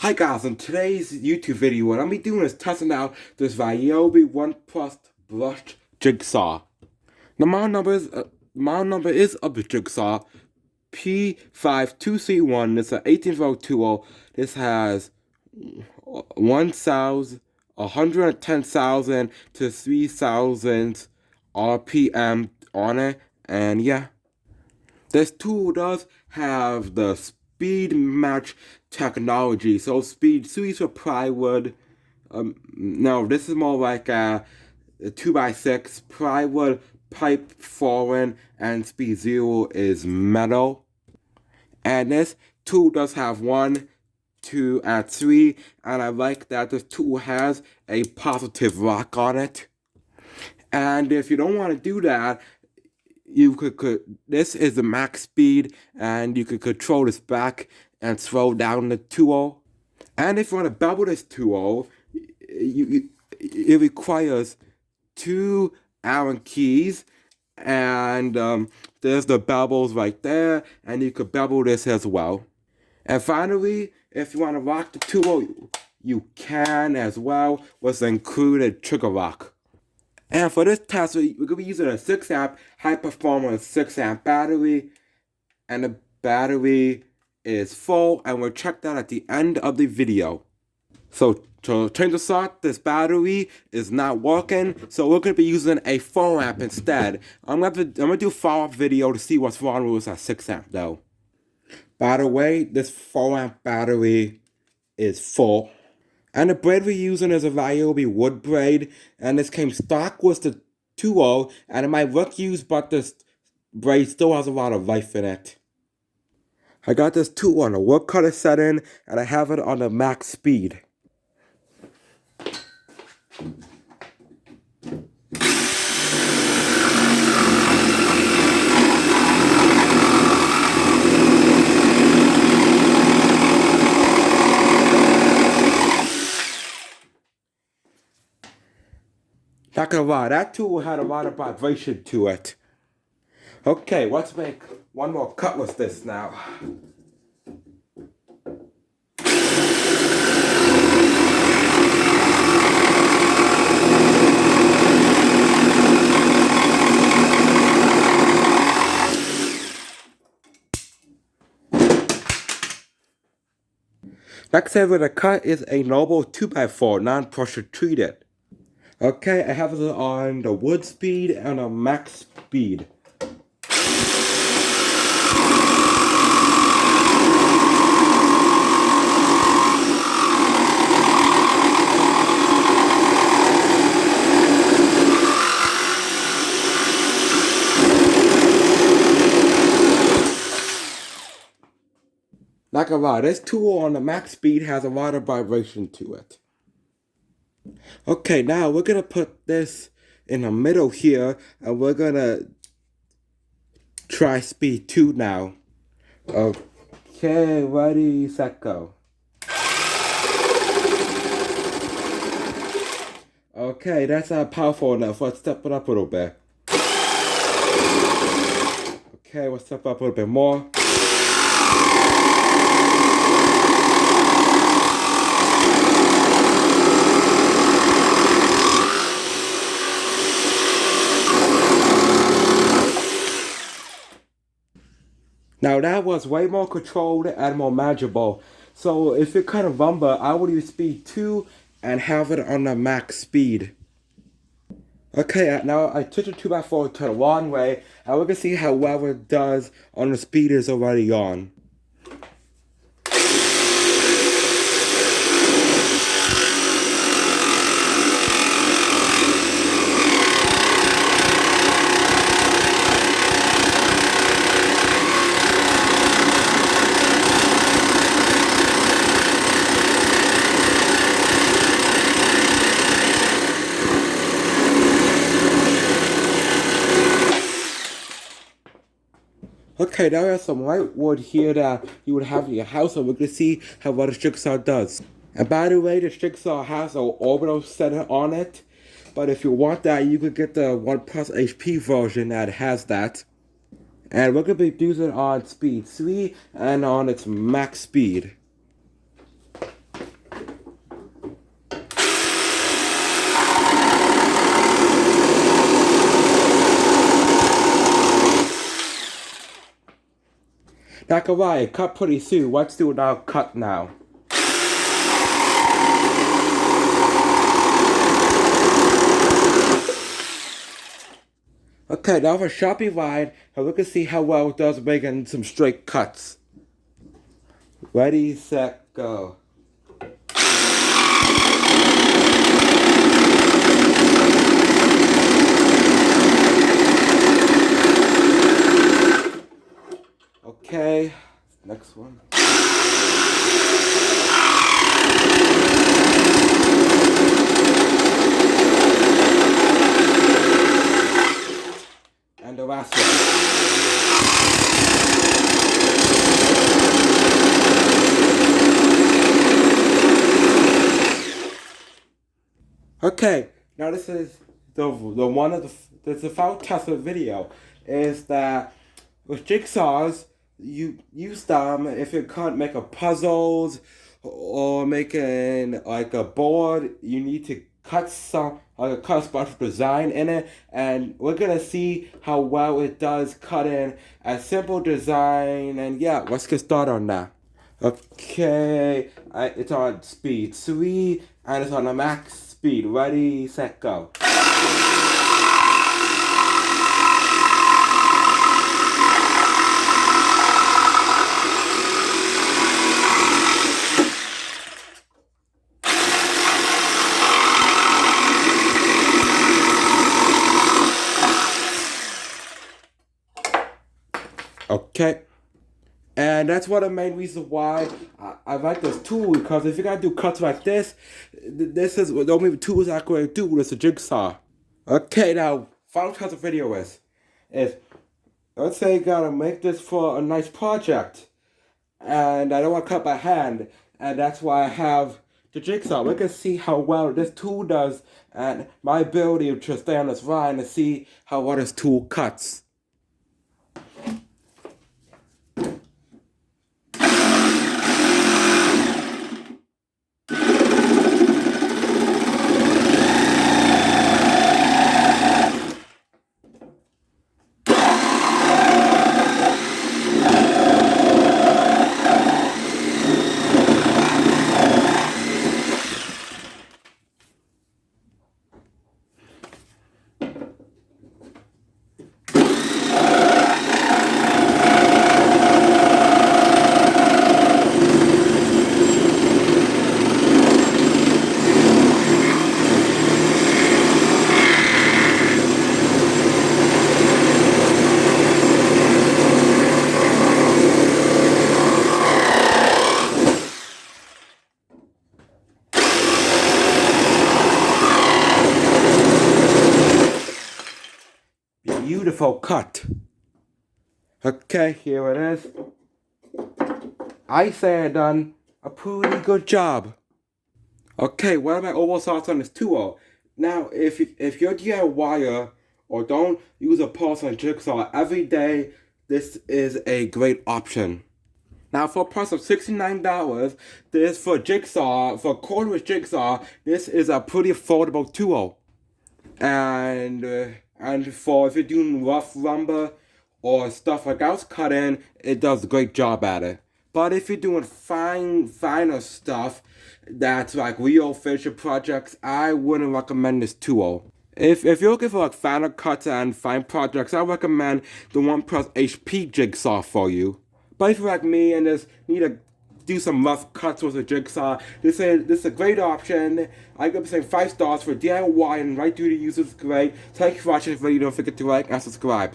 Hi guys, in today's YouTube video, what I'm be doing is testing out this Ryobi 1 Plus brushed jigsaw. The model number is of the jigsaw P52C1. It's an 18V20. This has 110,000 to 3,000 RPM on it, and yeah. This tool does have the speed match technology, so speed 3 for plywood. No, this is more like a 2x6 plywood, pipe foreign, and speed 0 is metal. And this tool does have 1, 2, and 3, and I like that this tool has a positive lock on it. And if you don't want to do that, you could this is the max speed, and you could control this back and slow down the tool. And if you want to bevel this tool, it requires 2 Allen keys, and there's the bevels right there, and you could bevel this as well. And finally, if you want to lock the tool, you can as well with the included trigger lock. And for this test, we're going to be using a 6-amp high-performance 6-amp battery. And the battery is full, and we'll check that at the end of the video. So to change the slot, this battery is not working, so we're going to be using a 4-amp instead. I'm going to do a follow-up video to see what's wrong with that 6-amp though. By the way, this 4-amp battery is full. And the braid we're using is a Ryobi wood braid, and this came stock with the tool, and it might look used, but this braid still has a lot of life in it. I got this tool on the woodcutter setting, and I have it on the max speed. Not gonna lie, that tool had a lot of vibration to it. Okay, let's make one more cut with this now. Next over the cut is a Noble 2x4 non-pressure treated. Okay, I have it on the wood speed and a max speed. Not gonna lie, this tool on the max speed has a lot of vibration to it. Okay, now we're gonna put this in the middle here, and we're gonna try speed 2 now. Okay, ready, set, go. Okay, that's not powerful enough. Let's step it up a little bit. Okay, let's step up a little bit more. Now that was way more controlled and more manageable. So if it kind of rumble, I would use speed 2 and have it on the max speed. Okay, now I took the 2x4 to the long way, and we're gonna see how well it does on the speed is already on. Okay, now we have some white wood here that you would have in your house, and we're going to see how well the jigsaw does. And by the way, the jigsaw has an orbital center on it, but if you want that, you could get the 1 Plus HP version that has that. And we're going to be using it on speed 3 and on its max speed. Zachariah, cut pretty soon. Let's do it now. Cut now. Okay, now for Sharpie line, and we can see how well it does making some straight cuts. Ready, set, go. Okay, next one. And the last one. Okay, now this is the one of the final test of the video is that with jigsaws you use them if you can't make a puzzles or making like a board. You need to cut cut a special design in it, and we're gonna see how well it does cut in a simple design. And yeah, let's get started on that. Okay, it's on speed 3 and it's on the max speed. Ready, set, go. Okay. And that's one of the main reasons why I like this tool, because if you gotta do cuts like this, this is the only tools I can do is a jigsaw. Okay, now final test of video is let's say you gotta make this for a nice project, and I don't want to cut by hand, and that's why I have the jigsaw. We can see how well this tool does, and my ability to stay on this line and see how well this tool cuts. Beautiful cut. Okay, here it is. I say I done a pretty good job. Okay, what are my overall thoughts on this tool? Now, if you're DIYer or don't use a pulse on jigsaw every day, this is a great option. Now, for a price of $69, this for cordless jigsaw, this is a pretty affordable tool. And for if you're doing rough lumber or stuff like I was cutting, it does a great job at it. But if you're doing finer stuff that's like real fisher projects, I wouldn't recommend this tool. If you're looking for like finer cuts and fine projects, I recommend the 1+ HP jigsaw for you. But if you're like me and just need to do some rough cuts with a jigsaw, this is a great option. I give saying 5 stars for DIY and right through the users. Great. Thank you for watching this video. Don't forget to like and subscribe.